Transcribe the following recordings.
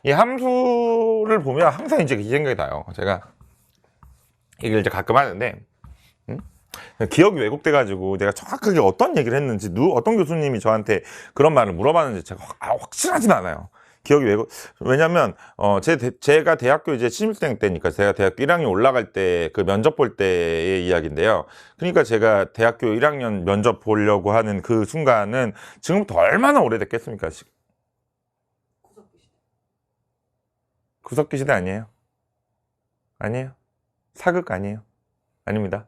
이 함수를 보면 항상 이제 이 생각이 나요. 제가 이걸 이제 가끔 하는데, 기억이 왜곡돼가지고 내가 정확하게 어떤 얘기를 했는지, 어떤 교수님이 저한테 그런 말을 물어봤는지 제가 확실하진 않아요. 기억이 왜곡, 왜냐면, 제가 대학교 이제 신입생 때니까, 제가 대학교 1학년 올라갈 때 그 면접 볼 때의 이야기인데요. 그러니까 제가 대학교 1학년 면접 보려고 하는 그 순간은 지금부터 얼마나 오래됐겠습니까? 구석기 시대 아니에요? 아니에요? 사극 아니에요? 아닙니다.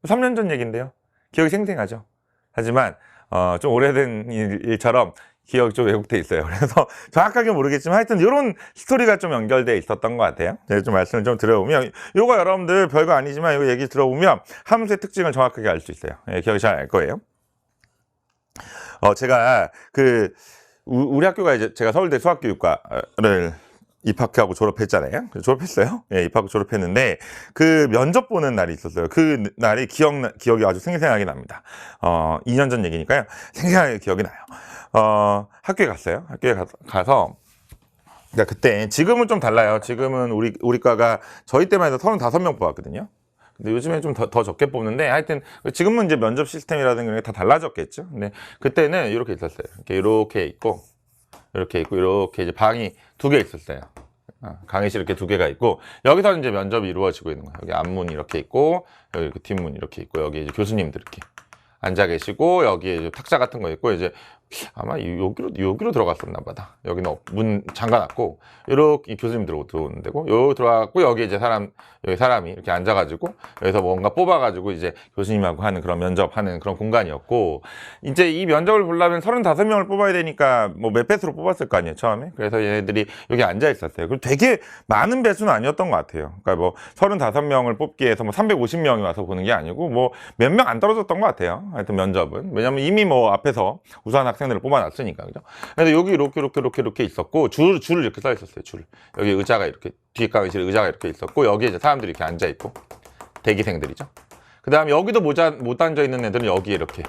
3년 전 얘기인데요. 기억이 생생하죠. 하지만 좀 오래된 일처럼 기억이 좀 왜곡돼 있어요. 그래서 정확하게 모르겠지만 하여튼 이런 스토리가 좀 연결돼 있었던 것 같아요. 제가 좀 말씀을 좀 드려보면, 요거 여러분들 별거 아니지만 이거 얘기 들어보면 함수의 특징을 정확하게 알 수 있어요. 예, 기억이 잘 알 거예요. 제가 우리 학교가 이제 제가 서울대 수학교육과를 입학하고 졸업했잖아요. 졸업했어요. 예, 입학하고 졸업했는데 그 면접 보는 날이 있었어요. 그 날이 기억이 아주 생생하게 납니다. 2년 전 얘기니까요. 생생하게 기억이 나요. 학교에 갔어요. 학교에 가서 그러니까 그때, 지금은 좀 달라요. 지금은 우리 과가 저희 때만 해도 35명 뽑았거든요. 근데 요즘에 좀 더 적게 뽑는데, 하여튼 지금은 이제 면접 시스템이라든가 이런 게 다 달라졌겠죠. 근데 그때는 이렇게 있었어요. 이렇게 있고 이렇게 이제 방이 2개 있었어요. 강의실 이렇게 2개가 있고, 여기서 이제 면접이 이루어지고 있는 거예요. 여기 앞문 이렇게 있고, 여기 이렇게 뒷문 이렇게 있고, 여기 이제 교수님들 이렇게 앉아 계시고, 여기에 이제 탁자 같은 거 있고, 이제 아마 여기로 들어갔었나 보다. 여기는 문 잠가놨고, 이렇게 교수님들 들어오는 데고, 요 들어갔고, 여기 이제 여기 사람이 이렇게 앉아가지고, 여기서 뭔가 뽑아가지고 이제 교수님하고 하는 그런 면접하는 그런 공간이었고, 이제 이 면접을 보려면 35명을 뽑아야 되니까 뭐 몇 배수로 뽑았을 거 아니에요, 처음에. 그래서 얘네들이 여기 앉아 있었어요. 그리고 되게 많은 배수는 아니었던 것 같아요. 그러니까 뭐 35명을 뽑기 위해서 뭐 350명이 와서 보는 게 아니고, 뭐 몇 명 안 떨어졌던 것 같아요. 하여튼 면접은. 왜냐면 이미 뭐 앞에서 우수한 학생들을 뽑아놨으니까, 그죠? 그래서 여기 이렇게 있었고, 줄을 이렇게 써 있었어요, 줄. 여기 의자가 이렇게, 뒷강의실에 의자가 이렇게 있었고, 여기에 이제 사람들이 이렇게 앉아있고, 대기생들이죠. 그 다음에 여기도 못 앉아있는 애들은 여기에 이렇게,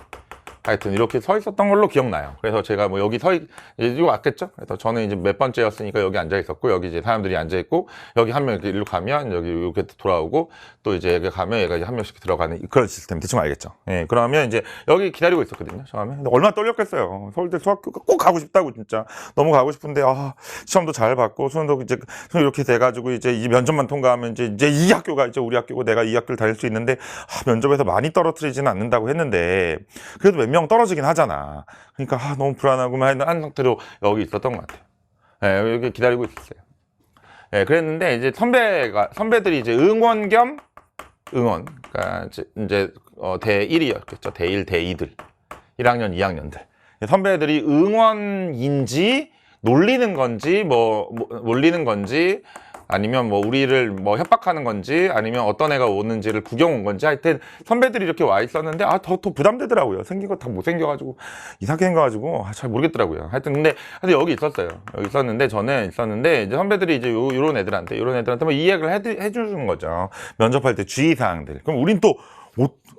하여튼 이렇게 서 있었던 걸로 기억나요. 그래서 제가 뭐 여기 이거 왔겠죠? 그래서 저는 이제 몇 번째였으니까 여기 앉아 있었고, 여기 이제 사람들이 앉아 있고, 여기 한 명 이렇게 일로 가면 여기 이렇게 돌아오고, 또 이제 여기 가면 얘가 이제 한 명씩 들어가는 그런 시스템 대충 알겠죠? 예, 그러면 이제 여기 기다리고 있었거든요, 처음에. 근데 얼마나 떨렸겠어요. 서울대 수학교가 꼭 가고 싶다고, 진짜 너무 가고 싶은데, 시험도 잘 봤고, 수능도 이제 이렇게 돼가지고 이제 이 면접만 통과하면 이제 이 학교가 이제 우리 학교고 내가 이 학교를 다닐 수 있는데, 면접에서 많이 떨어뜨리지는 않는다고 했는데, 그래도 몇 명 떨어지긴 하잖아. 그러니까 너무 불안하고만 한 상태로 여기 있었던 것 같아요. 예, 여기 기다리고 있었어요. 예, 그랬는데 이제 선배들이 이제 응원 겸 응원, 그러니까 이제 대1이었겠죠. 대1, 대2들, 1학년, 2학년들. 선배들이 응원인지 놀리는 건지 놀리는 건지, 아니면 뭐 우리를 뭐 협박하는 건지, 아니면 어떤 애가 오는지를 구경 온 건지, 하여튼 선배들이 이렇게 와 있었는데 더 부담되더라고요. 생긴 거 다 못생겨가지고 이상하게 생겨가지고 잘 모르겠더라고요. 하여튼 여기 있었어요. 여기 있었는데, 저는 있었는데 이제 선배들이 이제 요런 애들한테 뭐 이야기를 해주는 거죠. 면접할 때 주의사항들. 그럼 우린 또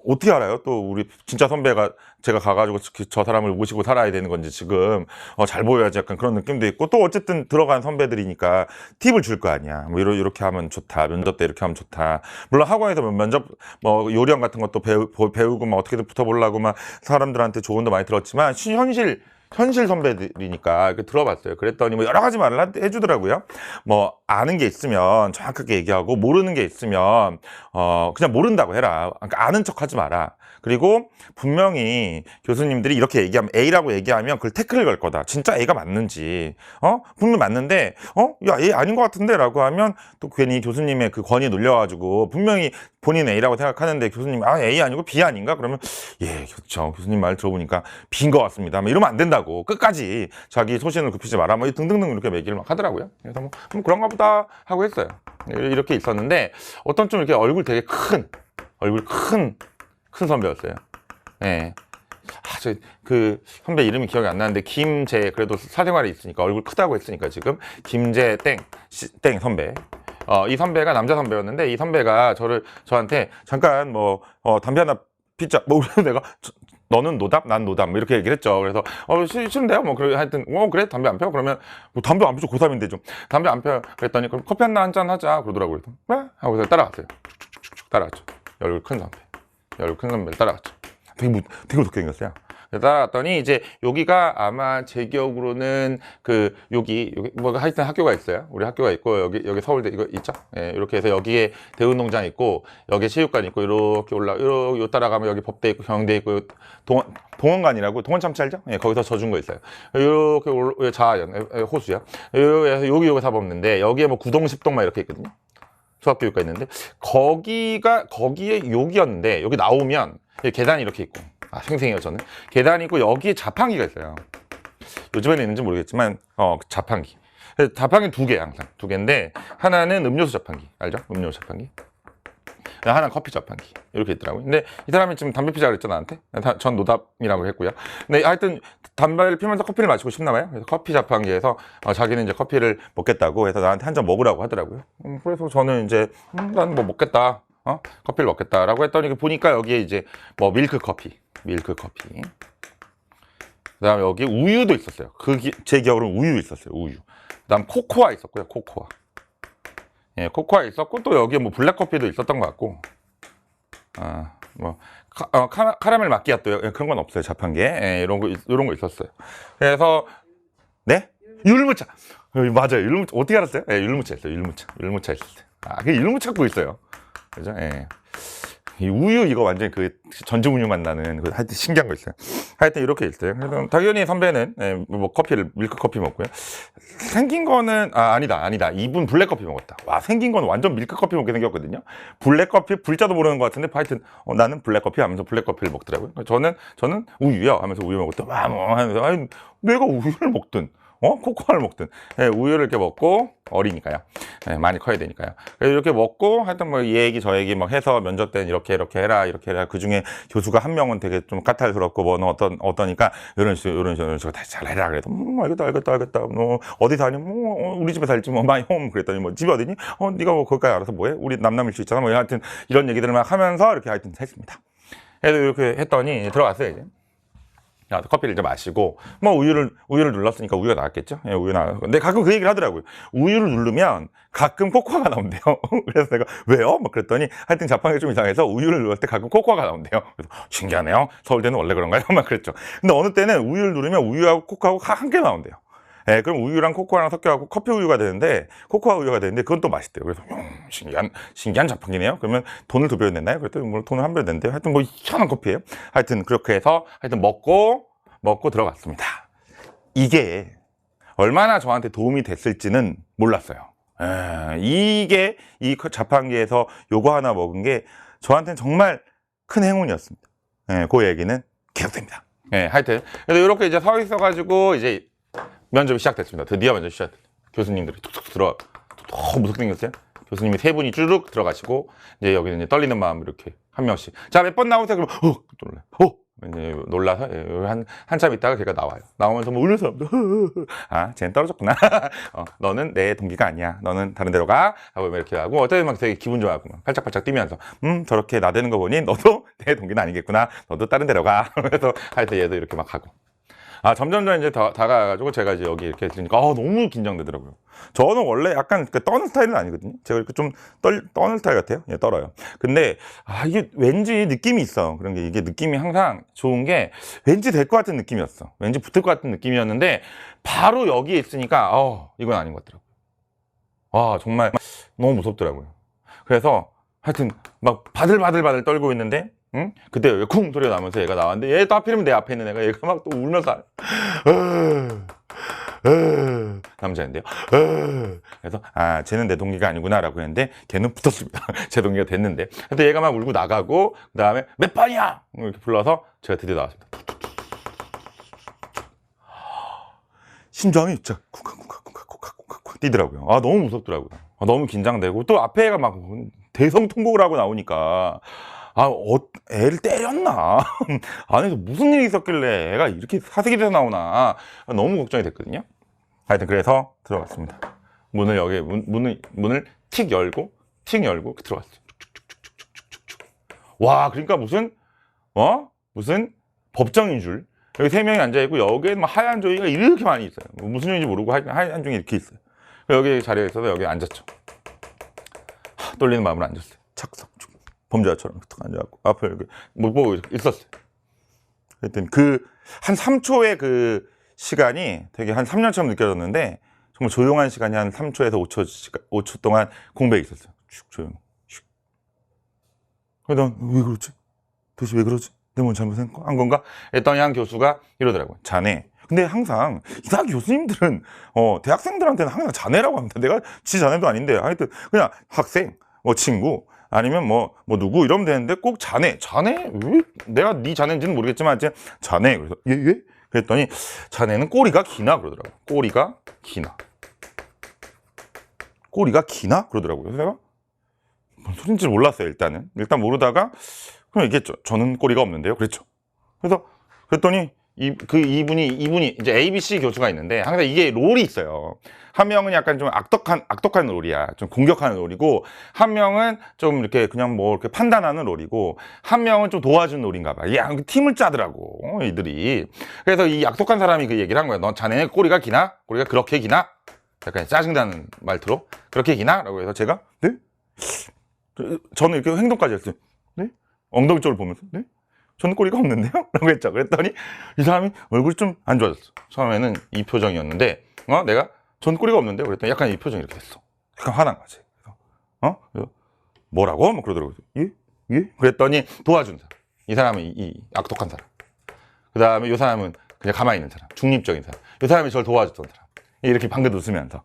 어떻게 알아요? 또 우리 진짜 선배가 제가 가가지고 저 사람을 모시고 살아야 되는 건지, 지금 잘 보여야지 약간 그런 느낌도 있고, 또 어쨌든 들어간 선배들이니까 팁을 줄 거 아니야. 뭐 이렇게 하면 좋다, 면접 때 이렇게 하면 좋다. 물론 학원에서 면접 뭐 요령 같은 것도 배우고 막 어떻게든 붙어보려고 막 사람들한테 조언도 많이 들었지만, 현실 선배들이니까 들어봤어요. 그랬더니 뭐 여러 가지 말을 해주더라고요. 뭐 아는 게 있으면 정확하게 얘기하고, 모르는 게 있으면 그냥 모른다고 해라. 그러니까 아는 척 하지 마라. 그리고 분명히 교수님들이 이렇게 얘기하면, A라고 얘기하면 그걸 태클을 걸 거다. 진짜 A가 맞는지, 분명 맞는데, 야, A 아닌 것 같은데? 라고 하면 또 괜히 교수님의 그 권위에 눌려가지고, 분명히 본인 A라고 생각하는데 교수님이 A 아니고 B 아닌가? 그러면 예, 그렇죠. 교수님 말 들어보니까 B인 것 같습니다. 뭐 이러면 안 된다고. 끝까지 자기 소신을 굽히지 마라. 뭐 등등등 이렇게 얘기를 막 하더라고요. 그래서 뭐 그런가 보다 하고 했어요. 이렇게 있었는데, 어떤 좀 이렇게 얼굴 큰 선배였어요. 예. 선배 이름이 기억이 안 나는데, 그래도 사생활이 있으니까, 얼굴 크다고 했으니까 지금, 김재 땡 선배. 이 선배가 남자 선배였는데, 이 선배가 저한테 잠깐 담배 하나 피자, 뭐, 내가 너는 노답, 난 노답, 뭐 이렇게 얘기를 했죠. 그래서, 싫은데요? 뭐, 그래, 하여튼, 그래? 담배 안 펴? 그러면, 뭐, 담배 안 피죠. 고3인데 좀. 담배 안 펴. 그랬더니, 그럼 커피 한잔 하자. 그러더라고요. 그래? 하고 서 따라갔어요. 쭉쭉쭉쭉 따라갔죠. 얼굴 큰 선배. 얼굴 큰 선배를 따라갔죠. 되게 어떻게 생겼어요? 따라갔더니 이제 여기가 아마 제 기억으로는 여기 뭐 하여튼 학교가 있어요. 우리 학교가 있고 여기 서울대 이거 있죠. 예, 이렇게 해서 여기에 대운동장 있고 여기에 체육관 있고 이렇게 이렇게 따라가면 여기 법대 있고 경대 있고 동원관이라고 동원 참치 알죠? 예, 거기서 져준 거 있어요. 이렇게 자아연 호수야. 여기 사범는데 여기에 뭐 구동 10동 막 이렇게 있거든요. 수학교육과 있는데 거기에 여기였는데 여기 나오면 여기 계단이 이렇게 있고 생생해요. 저는 계단이 있고 여기에 자판기가 있어요. 요즘에는 있는지 모르겠지만 자판기 두 개, 항상 두 개인데 하나는 음료수 자판기 알죠? 음료수 자판기, 하나는 커피 자판기 이렇게 있더라고요. 근데 이 사람이 지금 담배 피자 그랬죠, 나한테. 전 노답이라고 했고요. 근데 하여튼 담배를 피면서 커피를 마시고 싶나 봐요. 그래서 커피 자판기에서 자기는 이제 커피를 먹겠다고 해서 나한테 한 잔 먹으라고 하더라고요. 그래서 저는 이제 난 뭐 먹겠다, 커피를 먹겠다라고 했더니 보니까 여기에 이제 뭐 밀크 커피, 그다음에 여기 우유도 있었어요. 제 기억으로는 우유 있었어요. 우유. 그다음 코코아 있었고요. 코코아. 예, 코코아 있었고 또 여기에 뭐 블랙커피도 있었던 것 같고, 뭐 카라멜 마끼아또 그런 건 없어요. 자판기에. 예, 이런 거 있었어요. 그래서 네? 율무차. 맞아요. 율무차 어떻게 알았어요? 예, 율무차 있어요. 율무차 있었어요. 그 율무차 고 있어요. 그죠? 예. 이 우유 이거 완전 전주 우유 맛 나는 하여튼 신기한 거 있어요. 하여튼 이렇게 있어요. 그래서 당연히 선배는 뭐 밀크 커피 먹고요. 생긴 거는 아니다. 이분 블랙 커피 먹었다. 와, 생긴 건 완전 밀크 커피 먹게 생겼거든요. 블랙 커피 불자도 모르는 것 같은데 하여튼 나는 블랙 커피 하면서 블랙 커피를 먹더라고요. 저는 우유요 하면서 우유 먹었다. 와, 뭐 하면서 내가 우유를 먹든 코코아를 먹든, 우유를 이렇게 먹고, 어리니까요. 많이 커야 되니까요. 그래서 이렇게 먹고, 하여튼 뭐, 이 얘기, 저 얘기 막 해서 면접 때는 이렇게 해라. 그 중에 교수가 한 명은 되게 좀 까탈스럽고, 뭐, 어떠니까, 이런 식으로 다시 잘해라. 그래서, 알겠다. 뭐, 어디 사니? 뭐, 우리 집에 살지, 뭐, 마이 홈. 그랬더니, 뭐, 집이 어디니? 네가 뭐, 거기까지 알아서 뭐해? 우리 남남일 수 있잖아. 뭐, 하여튼, 이런 얘기들을 막 하면서, 이렇게 하여튼 했습니다. 그래서 이렇게 했더니, 들어갔어요, 이제. 커피를 이제 마시고, 뭐, 우유를 눌렀으니까 우유가 나왔겠죠? 예, 우유 나왔고. 근데 가끔 그 얘기를 하더라고요. 우유를 누르면 가끔 코코아가 나온대요. 그래서 내가, 왜요? 막 그랬더니, 하여튼 자판기가 좀 이상해서 우유를 눌렀을 때 가끔 코코아가 나온대요. 그래서, 신기하네요. 서울대는 원래 그런가요? 막 그랬죠. 근데 어느 때는 우유를 누르면 우유하고 코코아하고 함께 나온대요. 예, 그럼 우유랑 코코아랑 섞여갖고 커피 우유가 되는데, 코코아 우유가 되는데, 그건 또 맛있대요. 그래서, 신기한 자판기네요. 그러면 돈을 2배 냈나요? 그랬더니, 뭐, 돈을 1배 낸대요. 하여튼 뭐, 희한한 커피예요. 하여튼, 그렇게 해서, 먹고 들어갔습니다. 이게, 얼마나 저한테 도움이 됐을지는 몰랐어요. 이게, 이 자판기에서 요거 하나 먹은 게, 저한테는 정말 큰 행운이었습니다. 그 얘기는 계속됩니다. 하여튼. 그래서 이렇게 이제 서 있어가지고, 이제, 면접이 시작됐습니다. 드디어 면접이 시작됐어요. 교수님들이 툭툭 들어와. 너무 무섭게 생겼어요. 교수님이 3분이 쭈룩 들어가시고, 이제 여기는 이제 떨리는 마음으로 이렇게 한 명씩. 자, 몇 번 나오세요? 그러면, 놀래. 이제 놀라서, 한참 있다가 걔가 나와요. 나오면서 뭐 울면서, 쟤는 떨어졌구나. 너는 내 동기가 아니야. 너는 다른 데로 가. 하고 이렇게 하고, 어떻게 막 되게 기분 좋아하고, 팔짝팔짝 뛰면서, 저렇게 나대는 거 보니 너도 내 동기는 아니겠구나. 너도 다른 데로 가. 그래서 하여튼 얘도 이렇게 막 하고. 점점 이제 다가가가지고 제가 이제 여기 이렇게 했으니까 너무 긴장되더라고요. 저는 원래 약간 떠는 스타일은 아니거든요. 제가 이렇게 좀 떠는 스타일 같아요. 예, 떨어요. 근데 이게 왠지 느낌이 있어. 그런 게 이게 느낌이 항상 좋은 게 왠지 될 것 같은 느낌이었어. 왠지 붙을 것 같은 느낌이었는데 바로 여기에 있으니까 이건 아닌 것 같더라고요. 정말 너무 무섭더라고요. 그래서 하여튼 막 바들바들 떨고 있는데 그때 여기 쿵 소리가 나면서 얘가 나왔는데 얘 또 하필이면 내 앞에 있는 애가 얘가 막 또 울면서 남자인데요. 그래서 쟤는 내 동기가 아니구나 라고 했는데 걔는 붙었습니다. 제 동기가 됐는데 근데 얘가 막 울고 나가고 그 다음에 몇 번이야 이렇게 불러서 제가 드디어 나왔습니다. 심장이 진짜 쿵쿵쿵쿵쿵쿵쿵쿵 뛰더라고요. 너무 무섭더라고요. 너무 긴장되고 또 앞에 애가 막 대성통곡을 하고 나오니까 애를 때렸나? 안에서 무슨 일이 있었길래 애가 이렇게 사색이 돼서 나오나? 너무 걱정이 됐거든요. 하여튼 그래서 들어갔습니다. 문을 틱 열고 들어갔어요. 와, 그러니까 무슨 법정인 줄. 여기 3명이 앉아있고 여기에 뭐 하얀 종이가 이렇게 많이 있어요. 뭐 무슨 종인지 모르고 하얀 종이 이렇게 있어요. 여기 자리에 있어서 여기 앉았죠. 떨리는 마음으로 앉았어요. 착석. 범죄자처럼 탁 앉아갖고 앞에 이렇게 못 보고 있었어요. 그랬더니 그 한 3초의 그 시간이 되게 한 3년처럼 느껴졌는데 정말 조용한 시간이 한 3초에서 5초 동안 공백이 있었어요. 슉 조용. 슉. 그래서 난 왜 그러지? 도대체 왜 그러지? 내 뭔 잘못한 건가? 했더니 한 교수가 이러더라고요. 자네. 근데 항상 이상 교수님들은 대학생들한테는 항상 자네라고 합니다. 내가 지 자네도 아닌데 하여튼 그냥 학생, 뭐 친구 아니면 뭐 누구 이러면 되는데 꼭 자네. 왜? 내가 네 자네인지는 모르겠지만 자네. 그래서 예? 그랬더니 자네는 꼬리가 기나 그러더라고요. 꼬리가 기나 그러더라고요. 그래서 내가 뭔 소린지 몰랐어요. 일단 모르다가 그럼 얘기했죠. 저는 꼬리가 없는데요. 그랬죠. 그랬더니 이분이 이제 ABC 교수가 있는데 항상 이게 롤이 있어요. 한 명은 약간 좀 악독한 롤이야. 좀 공격하는 롤이고, 한 명은 좀 이렇게 그냥 뭐 이렇게 판단하는 롤이고, 한 명은 좀 도와주는 롤인가 봐. 이게 팀을 짜더라고, 이들이. 그래서 이 악독한 사람이 그 얘기를 한 거야. 너 자네 꼬리가 기나? 꼬리가 그렇게 기나? 약간 짜증나는 말투로. 그렇게 기나? 라고 해서 제가, 네? 저는 이렇게 행동까지 했어요. 네? 엉덩이 쪽을 보면서, 네? 저는 꼬리가 없는데요? 라고 했죠. 그랬더니 이 사람이 얼굴이 좀 안 좋아졌어. 처음에는 이 표정이었는데, 내가 전 꼬리가 없는데요? 그랬더니 약간 이 표정이 이렇게 됐어. 약간 화난 거지. 그래서 뭐라고? 뭐 그러더라고요. 예? 그랬더니 도와준 사람. 이 사람은 이 악독한 사람. 그 다음에 이 사람은 그냥 가만히 있는 사람. 중립적인 사람. 이 사람이 저를 도와줬던 사람. 이렇게 방긋 웃으면서,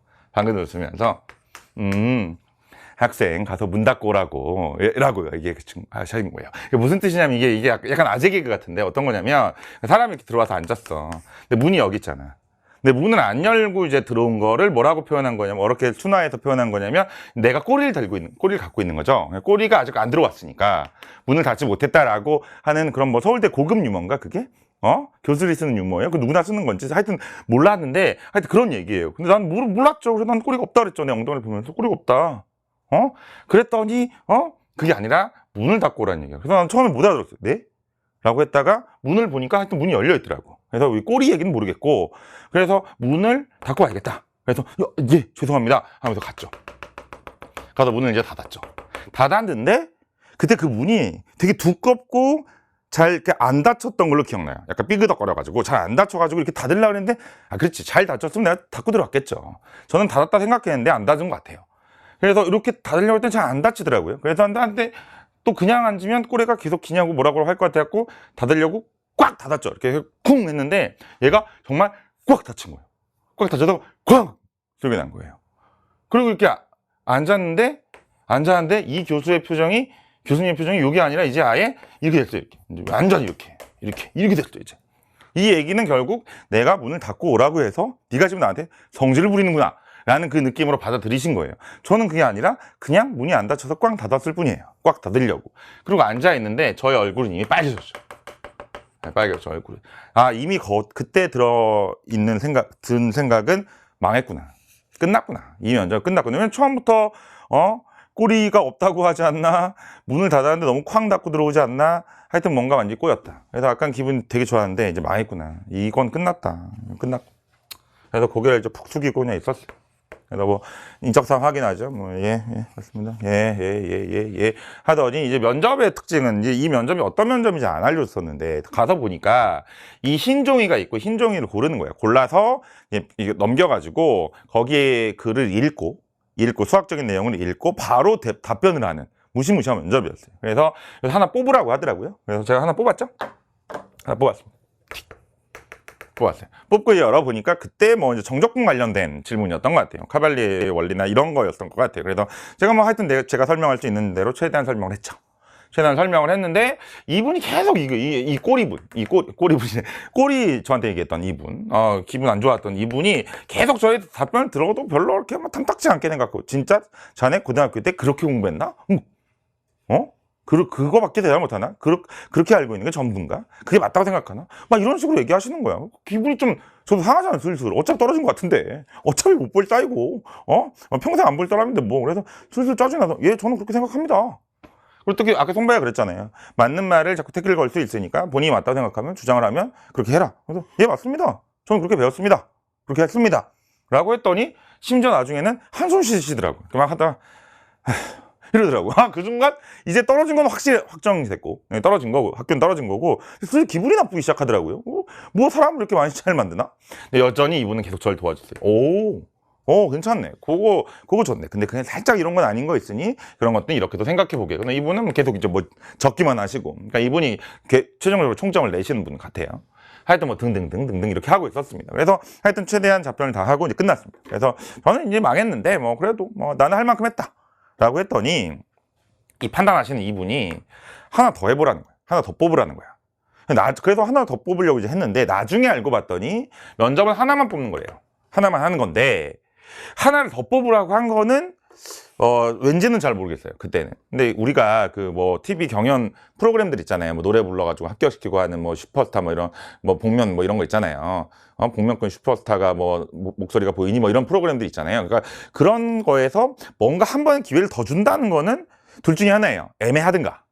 학생 가서 문 닫고 오라고 라고요. 이게 하신 거예요. 무슨 뜻이냐면 이게 약간 아재 개그 같은데 어떤 거냐면 사람이 이렇게 들어와서 앉았어. 근데 문이 여기 있잖아. 근데 문을 안 열고 이제 들어온 거를 뭐라고 표현한 거냐면, 어떻게 순화해서 표현한 거냐면, 내가 꼬리를 갖고 있는 거죠. 꼬리가 아직 안 들어왔으니까 문을 닫지 못했다라고 하는 그런 뭐 서울대 고급 유머인가 그게? 교수들이 쓰는 유머예요. 그 누구나 쓰는 건지 하여튼 몰랐는데 하여튼 그런 얘기예요. 근데 난 몰랐죠. 그래서 난 꼬리가 없다 그랬죠. 내 엉덩이를 보면서 꼬리가 없다. 그랬더니 그게 아니라 문을 닫고 오라는 얘기야. 그래서 난 처음에 못 알아들었어요. 네? 라고 했다가 문을 보니까 하여튼 문이 열려 있더라고. 그래서 꼬리 얘기는 모르겠고, 그래서 문을 닫고 와야겠다. 그래서 예, 죄송합니다 하면서 갔죠. 가서 문을 이제 닫았죠. 닫았는데 그때 그 문이 되게 두껍고 잘 이렇게 안 닫혔던 걸로 기억나요. 약간 삐그덕거려가지고 잘 안 닫혀가지고 이렇게 닫으려고 했는데, 그렇지, 잘 닫혔으면 내가 닫고 들어왔겠죠. 저는 닫았다 생각했는데 안 닫은 것 같아요. 그래서 이렇게 닫으려고 했더니 잘 안 닫히더라고요. 그래서 나한테 또 그냥 앉으면 꼬리가 계속 기냐고 뭐라고 할 것 같아갖고 닫으려고 꽉 닫았죠. 이렇게 쿵 했는데 얘가 정말 꽉 닫힌 거예요. 꽉 닫혀서 쾅 소리가 난 거예요. 그리고 이렇게 앉았는데 이 교수님의 표정이 이게 아니라 이제 아예 이렇게 됐어요. 이렇게 완전히 이렇게 됐어요. 이제 이 얘기는 결국 내가 문을 닫고 오라고 해서 네가 지금 나한테 성질을 부리는구나 라는 그 느낌으로 받아들이신 거예요. 저는 그게 아니라 그냥 문이 안 닫혀서 꽉 닫았을 뿐이에요. 꽉 닫으려고. 그리고 앉아있는데 저의 얼굴은 이미 빨개졌죠. 빨개졌죠, 얼굴이. 이미 그때 든 생각은 망했구나. 끝났구나. 이 면접 끝났구나. 왜냐면 처음부터 꼬리가 없다고 하지 않나, 문을 닫았는데 너무 쾅 닫고 들어오지 않나, 하여튼 뭔가 완전히 꼬였다. 그래서 약간 기분 되게 좋았는데 이제 망했구나. 이건 끝났다. 끝났고. 그래서 고개를 이제 푹 숙이고 그냥 있었어요. 그래서 뭐 인적사항 확인하죠. 맞습니다. 하더니 이제 면접의 특징은 이제 이 면접이 어떤 면접인지 안 알려줬었는데 가서 보니까 이 흰 종이가 있고 흰 종이를 고르는 거예요. 골라서 이게 넘겨가지고 거기에 글을 읽고 수학적인 내용을 읽고 바로 답변을 하는 무시무시한 면접이었어요. 그래서 하나 뽑으라고 하더라고요. 그래서 제가 하나 뽑았죠. 하나 뽑았습니다. 뽑고 열어보니까 그때 뭐 이제 정적분 관련된 질문이었던 것 같아요. 카발리의 원리나 이런 거였던 것 같아요. 그래서 제가 뭐 하여튼 제가 설명할 수 있는 대로 최대한 설명을 했죠. 최대한 설명을 했는데 이분이 계속 이 꼬리 저한테 얘기했던 이분, 기분 안 좋았던 이분이 계속 저희 답변을 들어도 별로 그렇게 막 탐탁지 않게 생각하고, 진짜 자네 고등학교 때 그렇게 공부했나? 그거밖에 대답 못하나? 그렇게 알고 있는 게 전부인가? 그게 맞다고 생각하나? 막 이런 식으로 얘기하시는 거야. 기분이 좀, 저도 상하잖아요, 슬슬. 어차피 떨어진 것 같은데. 어차피 못 볼 따이고, 평생 안 볼 사람인데 뭐. 그래서 슬슬 짜증나서, 저는 그렇게 생각합니다. 그리고 또 아까 송배가 그랬잖아요. 맞는 말을 자꾸 태클 걸 수 있으니까 본인이 맞다고 생각하면 주장을 하면 그렇게 해라. 그래서 예 맞습니다. 저는 그렇게 배웠습니다. 그렇게 했습니다. 라고 했더니 심지어 나중에는 한숨 쉬시더라고요. 그만 하다가 이러더라고. 그 순간 이제 떨어진 건 확실히 확정이 됐고 떨어진 거고 학교는 떨어진 거고 그래서 기분이 나쁘기 시작하더라고요. 뭐 사람을 이렇게 많이 잘 만드나? 근데 여전히 이분은 계속 저를 도와줬어요. 괜찮네. 그거 좋네. 근데 그냥 살짝 이런 건 아닌 거 있으니 그런 것들은 이렇게도 생각해보게. 근데 이분은 계속 이제 뭐 적기만 하시고, 그러니까 이분이 최종적으로 총점을 내시는 분 같아요. 하여튼 뭐 등등등 이렇게 하고 있었습니다. 그래서 하여튼 최대한 답변을 다 하고 이제 끝났습니다. 그래서 저는 이제 망했는데 뭐 그래도 뭐 나는 할 만큼 했다. 라고 했더니 이 판단하시는 이분이 하나 더 해보라는 거야. 하나 더 뽑으라는 거야. 그래서 하나 더 뽑으려고 이제 했는데 나중에 알고 봤더니 면접은 하나만 뽑는 거래요. 하나만 하는 건데 하나를 더 뽑으라고 한 거는 왠지는 잘 모르겠어요. 그때는. 근데 우리가 그 뭐 TV 경연 프로그램들 있잖아요. 뭐 노래 불러가지고 합격시키고 하는 뭐 슈퍼스타 뭐 이런 뭐 복면 뭐 이런 거 있잖아요. 복면권 슈퍼스타가 뭐 목소리가 보이니 뭐 이런 프로그램들 있잖아요. 그러니까 그런 거에서 뭔가 한 번 기회를 더 준다는 거는 둘 중에 하나예요. 애매하든가.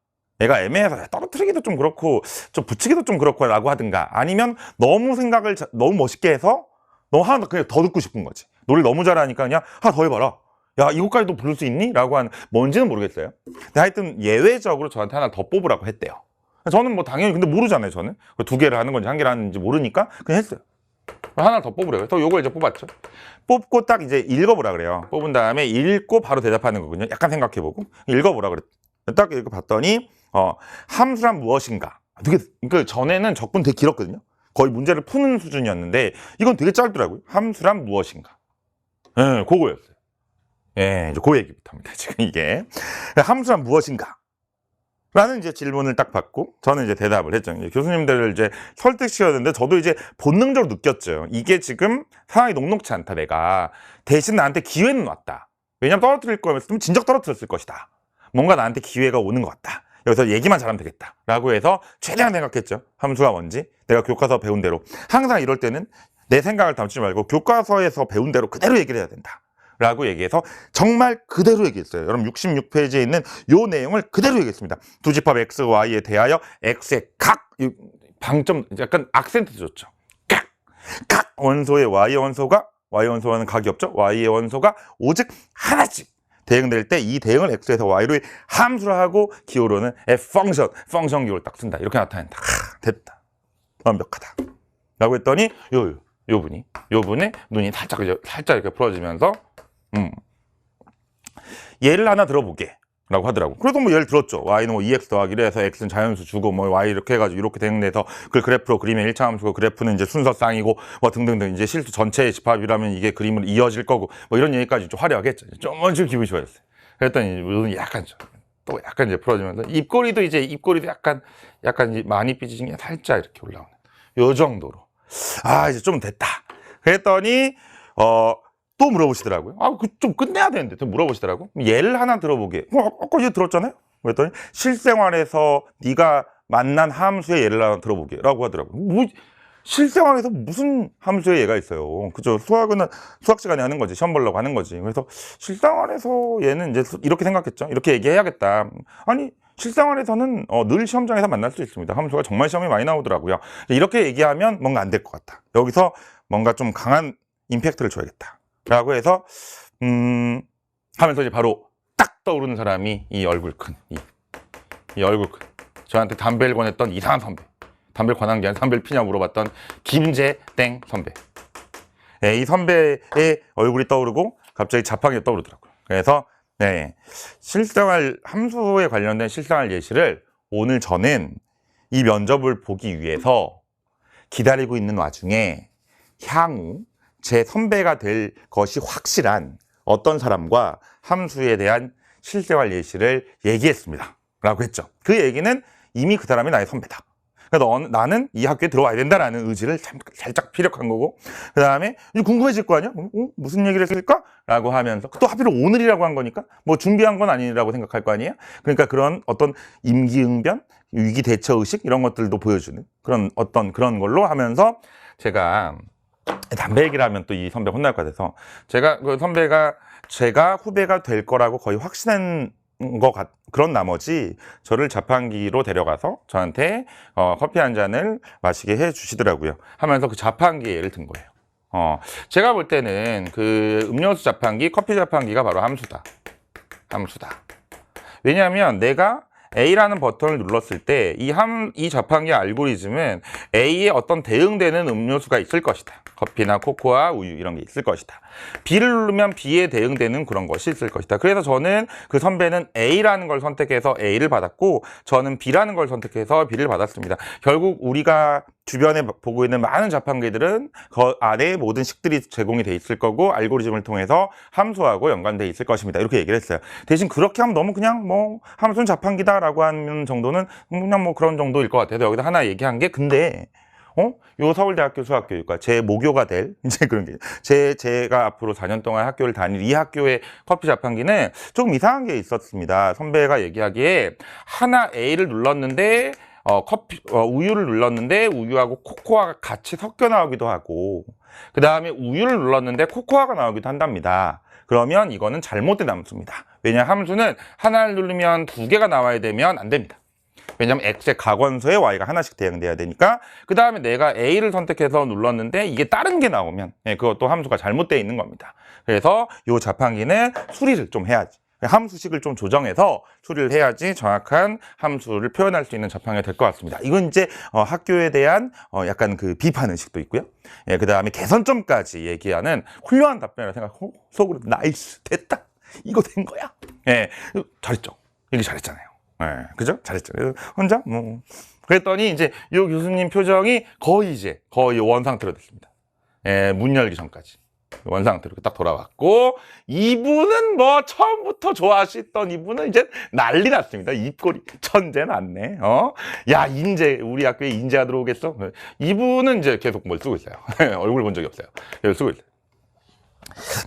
얘가 애매해서 떨어뜨리기도 좀 그렇고 좀 붙이기도 좀 그렇고 라고 하든가 아니면 너무 생각을 너무 멋있게 해서 너 하나 그냥 더 듣고 싶은 거지. 노래 너무 잘하니까 그냥 하나 더 해봐라. 야 이거까지도 부를 수 있니? 라고 하는 뭔지는 모르겠어요. 근데 하여튼 예외적으로 저한테 하나 더 뽑으라고 했대요. 저는 뭐 당연히 근데 모르잖아요. 저는 두 개를 하는 건지 한 개를 하는지 모르니까 그냥 했어요. 하나 더 뽑으래요. 그래서 요걸 이제 뽑았죠. 뽑고 딱 이제 읽어보라 그래요. 뽑은 다음에 읽고 바로 대답하는 거거든요. 약간 생각해보고 읽어보라 그랬. 딱 읽어봤더니 함수란 무엇인가. 되게 그 전에는 적분 되게 길었거든요. 거의 문제를 푸는 수준이었는데 이건 되게 짧더라고요. 함수란 무엇인가. 예, 그거였어요. 예, 이제 그 얘기부터 합니다. 지금 이게 함수란 무엇인가? 라는 이제 질문을 딱 받고 저는 이제 대답을 했죠. 이제 교수님들을 이제 설득시켰는데 저도 이제 본능적으로 느꼈죠. 이게 지금 상황이 녹록치 않다. 내가 대신 나한테 기회는 왔다. 왜냐면 떨어뜨릴 거였으면 진작 떨어뜨렸을 것이다. 뭔가 나한테 기회가 오는 것 같다. 여기서 얘기만 잘하면 되겠다. 라고 해서 최대한 생각했죠. 함수가 뭔지 내가 교과서 배운 대로. 항상 이럴 때는 내 생각을 담지 말고 교과서에서 배운 대로 그대로 얘기를 해야 된다. 라고 얘기해서 정말 그대로 얘기했어요. 여러분 66페이지에 있는 요 내용을 그대로 얘기했습니다. 두 집합 x, y에 대하여 x의 각 방점 약간 악센트 줬죠. 각 원소의 y 원소와는 각이 없죠. y의 원소가 오직 하나씩 대응될 때 이 대응을 x에서 y로 함수로 하고 기호로는 펑션 기호를 딱 쓴다. 이렇게 나타낸다. 됐다. 완벽하다. 라고 했더니 요 분의 눈이 살짝 이렇게 풀어지면서 예를 하나 들어보게 라고 하더라고. 그래도 뭐 예를 들었죠. y는 뭐 2x 더하기로 해서 x는 자연수 주고 뭐 y 이렇게 해가지고 이렇게 대응돼서 그걸 그래프로 그리면 1차 함수고 그래프는 이제 순서쌍이고 뭐 등등등 이제 실수 전체의 집합이라면 이게 그림으로 이어질 거고 뭐 이런 얘기까지 좀 화려하게 했죠. 좀 기분이 좋아졌어요. 그랬더니 눈이 약간 이제 풀어지면서 입꼬리도 약간 이제 많이 삐지신 게 살짝 이렇게 올라오는 요 정도로 이제 좀 됐다. 그랬더니 또 물어보시더라고요. 좀 끝내야 되는데 또 물어보시더라고. 예를 하나 들어보게. 아까 얘 들었잖아요. 그랬더니 실생활에서 네가 만난 함수의 예를 하나 들어보게 라고 하더라고요. 뭐 실생활에서 무슨 함수의 예가 있어요. 그죠? 수학은 수학 시간에 하는 거지. 시험 보려고 하는 거지. 그래서 실생활에서 얘는 이제 이렇게 생각했죠. 이렇게 얘기해야겠다. 아니 실생활에서는 늘 시험장에서 만날 수 있습니다. 함수가 정말 시험에 많이 나오더라고요. 이렇게 얘기하면 뭔가 안 될 것 같다. 여기서 뭔가 좀 강한 임팩트를 줘야겠다. 라고 해서 하면서 이제 바로 딱 떠오르는 사람이 이 얼굴 큰 이 얼굴 큰 저한테 담배를 권했던 이상한 선배. 담배를 권한 게 아니라 담배를 피냐 물어봤던 김재땡 선배. 이 선배의 얼굴이 떠오르고 갑자기 자판기 떠오르더라고요. 그래서 실생활 함수에 관련된 실생활 예시를 오늘 저는 이 면접을 보기 위해서 기다리고 있는 와중에 향후 제 선배가 될 것이 확실한 어떤 사람과 함수에 대한 실생활 예시를 얘기했습니다. 라고 했죠. 그 얘기는 이미 그 사람이 나의 선배다. 그러니까 나는 이 학교에 들어와야 된다라는 의지를 살짝 피력한 거고, 그 다음에 궁금해질 거 아니야? 무슨 얘기를 했을까? 라고 하면서 또 하필 오늘이라고 한 거니까 뭐 준비한 건 아니라고 생각할 거 아니에요? 그러니까 그런 어떤 임기응변, 위기 대처 의식 이런 것들도 보여주는 그런 걸로 하면서 제가 담배 얘기를 하면 또 이 선배 혼날 것 같아서 제가 그 선배가 제가 후배가 될 거라고 거의 확신한 그런 나머지 저를 자판기로 데려가서 저한테 커피 한 잔을 마시게 해 주시더라고요. 하면서 그 자판기에 예를 든 거예요. 제가 볼 때는 그 음료수 자판기, 커피 자판기가 바로 함수다. 왜냐하면 내가 A라는 버튼을 눌렀을 때 이 자판기 알고리즘은 A에 어떤 대응되는 음료수가 있을 것이다. 커피나 코코아, 우유 이런 게 있을 것이다. B를 누르면 B에 대응되는 그런 것이 있을 것이다. 그래서 저는 그 선배는 A라는 걸 선택해서 A를 받았고 저는 B라는 걸 선택해서 B를 받았습니다. 결국 우리가 주변에 보고 있는 많은 자판기들은 그 안에 모든 식들이 제공이 돼 있을 거고 알고리즘을 통해서 함수하고 연관돼 있을 것입니다. 이렇게 얘기를 했어요. 대신 그렇게 하면 너무 그냥 뭐 함수는 자판기다라고 하는 정도는 그냥 뭐 그런 정도일 것 같아요. 여기다 하나 얘기한 게 근데 요 서울대학교 수학교육과 제 모교가 될 이제 그런 게 제가 앞으로 4년 동안 학교를 다닐 이 학교의 커피 자판기는 조금 이상한 게 있었습니다. 선배가 얘기하기에 하나 A를 눌렀는데 우유를 눌렀는데 우유하고 코코아가 같이 섞여 나오기도 하고 그 다음에 우유를 눌렀는데 코코아가 나오기도 한답니다. 그러면 이거는 잘못된 함수입니다. 왜냐 함수는 하나를 누르면 두 개가 나와야 되면 안 됩니다. 왜냐면 x의 가관수에 y가 하나씩 대응돼야 되니까 그 다음에 내가 a를 선택해서 눌렀는데 이게 다른 게 나오면 그것도 함수가 잘못되어 있는 겁니다. 그래서 이 자판기는 수리를 좀 해야지. 함수식을 좀 조정해서 수리를 해야지 정확한 함수를 표현할 수 있는 자판기가 될 것 같습니다. 이건 이제 학교에 대한 약간 그 비판의식도 있고요. 그 다음에 개선점까지 얘기하는 훌륭한 답변이라고 생각하고 속으로 나이스 됐다 이거 된 거야. 잘했죠. 이게 잘했잖아요. 그죠? 잘했죠. 혼자 뭐 그랬더니 이제 이 교수님 표정이 거의 원 상태로 됐습니다. 문 열기 전까지 원 상태로 딱 돌아왔고 이분은 뭐 처음부터 좋아하시던 이분은 이제 난리 났습니다. 입꼬리 천재 났네. 야 인재 우리 학교에 인재가 들어오겠어? 이분은 이제 계속 뭘 쓰고 있어요. 얼굴 본 적이 없어요. 계속 쓰고 있어요.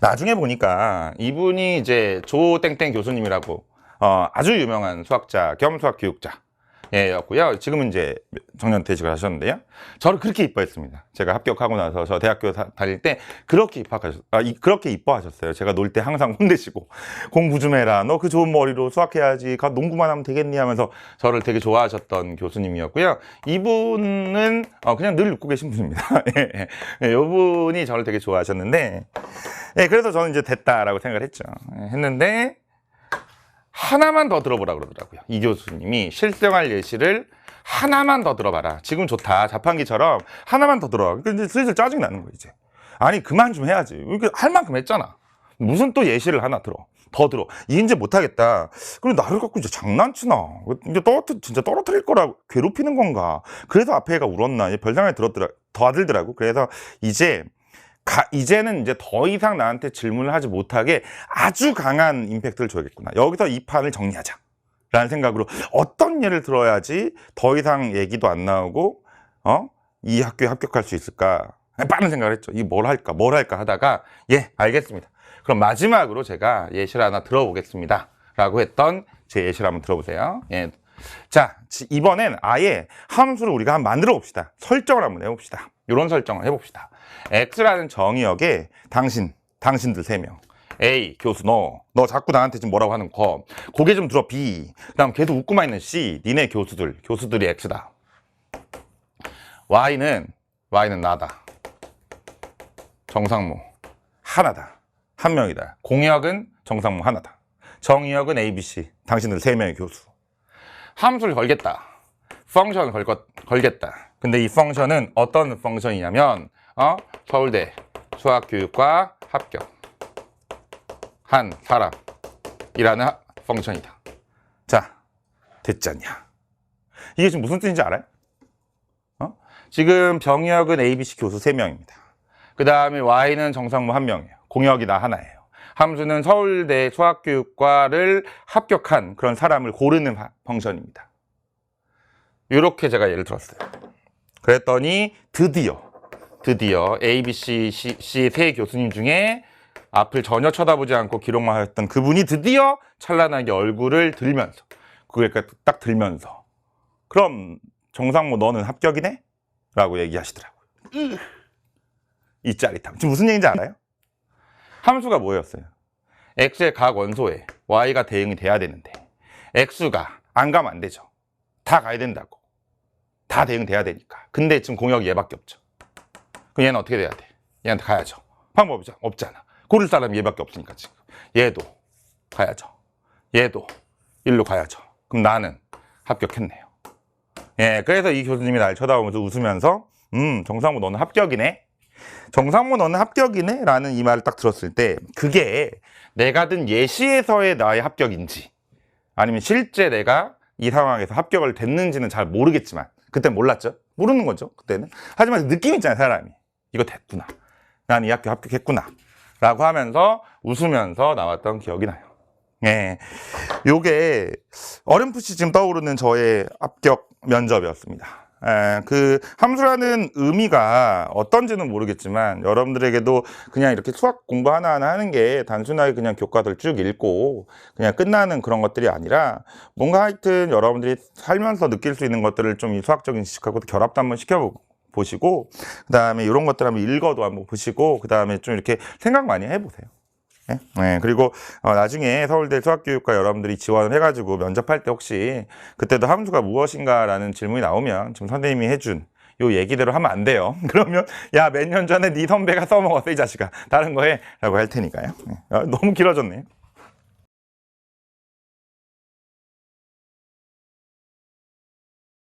나중에 보니까 이분이 이제 조땡땡 교수님이라고 아주 유명한 수학자 겸 수학교육자 였고요. 지금은 이제 정년 퇴직을 하셨는데요. 저를 그렇게 이뻐했습니다. 제가 합격하고 나서 저 대학교 다닐 때 그렇게 그렇게 이뻐하셨어요. 제가 놀 때 항상 혼내시고 공부 좀 해라. 너 그 좋은 머리로 수학해야지. 가 농구만 하면 되겠니 하면서 저를 되게 좋아하셨던 교수님이었고요. 이분은 그냥 늘 웃고 계신 분입니다. 이분이 저를 되게 좋아하셨는데 그래서 저는 이제 됐다라고 생각을 했죠. 했는데 하나만 더 들어보라 그러더라고요. 이 교수님이 실생활 예시를 하나만 더 들어봐라. 지금 좋다. 자판기처럼 하나만 더 들어봐. 근데 슬슬 짜증이 나는 거예요, 이제. 아니, 그만 좀 해야지. 이렇게 할 만큼 했잖아. 무슨 또 예시를 하나 더 들어. 이제 못하겠다. 그리고 나를 갖고 이제 장난치나. 이제 진짜 떨어뜨릴 거라고 괴롭히는 건가. 그래서 앞에 애가 울었나. 별생각이 더 들더라고. 그래서 이제는 이제 더 이상 나한테 질문을 하지 못하게 아주 강한 임팩트를 줘야겠구나. 여기서 이 판을 정리하자. 라는 생각으로 어떤 예를 들어야지 더 이상 얘기도 안 나오고, 이 학교에 합격할 수 있을까? 빠른 생각을 했죠. 이 뭘 할까 하다가, 알겠습니다. 그럼 마지막으로 제가 예시를 하나 들어보겠습니다. 라고 했던 제 예시를 한번 들어보세요. 자, 이번엔 아예 함수를 우리가 한번 만들어 봅시다. 설정을 한번 해봅시다. 이런 설정을 해봅시다. X라는 정의역에 당신들 3명. A, 교수 너 자꾸 나한테 지금 뭐라고 하는 거. 고개 좀 들어 B. 그 다음 계속 웃고만 있는 C. 니네 교수들이 X다. Y는 나다. 정상모 하나다. 한 명이다. 공역은 정상모 하나다. 정의역은 A, B, C. 당신들 3명의 교수. 함수를 걸겠다. 펑션을 걸겠다. 근데 이 펑션은 어떤 펑션이냐면 서울대 수학교육과 합격한 사람이라는 펑션이다. 자, 됐지 않냐? 이게 지금 무슨 뜻인지 알아요? 지금 병역은 ABC 교수 3명입니다. 그 다음에 Y는 정상모 1명이에요. 공역이 나 하나예요. 함수는 서울대 수학교육과를 합격한 그런 사람을 고르는 펑션입니다. 이렇게 제가 예를 들었어요. 그랬더니 드디어 A, B, C 3 교수님 중에 앞을 전혀 쳐다보지 않고 기록만 하셨던 그분이 드디어 찬란하게 얼굴을 들면서 딱 들면서 그럼 정상모 너는 합격이네? 라고 얘기하시더라고요. 이 짜릿함. 지금 무슨 얘기인지 알아요? 함수가 뭐였어요? x의 각 원소에 y가 대응이 돼야 되는데 x가 안 가면 안 되죠. 다 가야 된다고. 다 대응돼야 되니까. 근데 지금 공역이 얘밖에 없죠. 그럼 얘는 어떻게 돼야 돼? 얘한테 가야죠. 방법이 없잖아. 고를 사람이 얘밖에 없으니까 지금. 얘도 가야죠. 얘도 일로 가야죠. 그럼 나는 합격했네요. 예, 그래서 이 교수님이 날 쳐다보면서 웃으면서 정상무 너는 합격이네. 정상무 너는 합격이네 라는 이 말을 딱 들었을 때 그게 내가 든 예시에서의 나의 합격인지 아니면 실제 내가 이 상황에서 합격을 됐는지는 잘 모르겠지만 그때 몰랐죠. 모르는 거죠. 그때는. 하지만 느낌 있잖아요. 사람이. 이거 됐구나. 난 이 학교 합격했구나. 라고 하면서 웃으면서 나왔던 기억이 나요. 예, 요게 어렴풋이 지금 떠오르는 저의 합격 면접이었습니다. 그 함수라는 의미가 어떤지는 모르겠지만 여러분들에게도 그냥 이렇게 수학 공부 하나하나 하는 게 단순하게 그냥 교과들 쭉 읽고 그냥 끝나는 그런 것들이 아니라 뭔가 하여튼 여러분들이 살면서 느낄 수 있는 것들을 좀 이 수학적인 지식하고 결합도 한번 시켜보시고 그 다음에 이런 것들 한번 읽어도 한번 보시고 그 다음에 좀 이렇게 생각 많이 해보세요. 네, 그리고 나중에 서울대 수학교육과 여러분들이 지원을 해가지고 면접할 때 혹시 그때도 함수가 무엇인가 라는 질문이 나오면 지금 선생님이 해준 요 얘기대로 하면 안 돼요. 그러면 야 몇 년 전에 네 선배가 써먹었어 이 자식아 다른 거 해 라고 할 테니까요. 너무 길어졌네요.